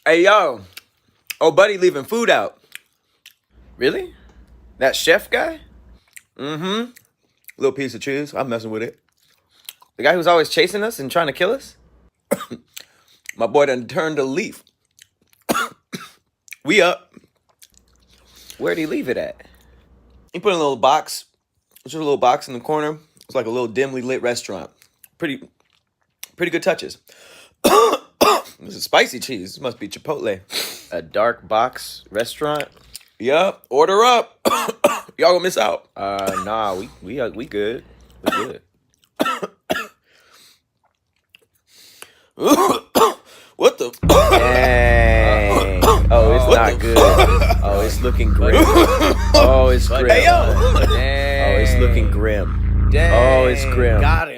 Hey, yo. Oh, buddy leaving food out. Really? That chef guy? Mm-hmm. Little piece of cheese. I'm messing with it. The guy who's always chasing us and trying to kill us? My boy done turned a leaf. We up. Where'd he leave it at? He put in a little box. It's just a little box in the corner. It's like a little dimly lit restaurant. Pretty good touches. This is spicy cheese. This must be Chipotle. A dark box restaurant? Yup. Order up. Y'all gonna miss out. Nah, we good. We good. What the? Dang. Oh, it's not good. Oh, it's looking grim. Oh, it's grim. Hey, yo. Oh, it's looking grim. Dang. Oh, it's grim. Got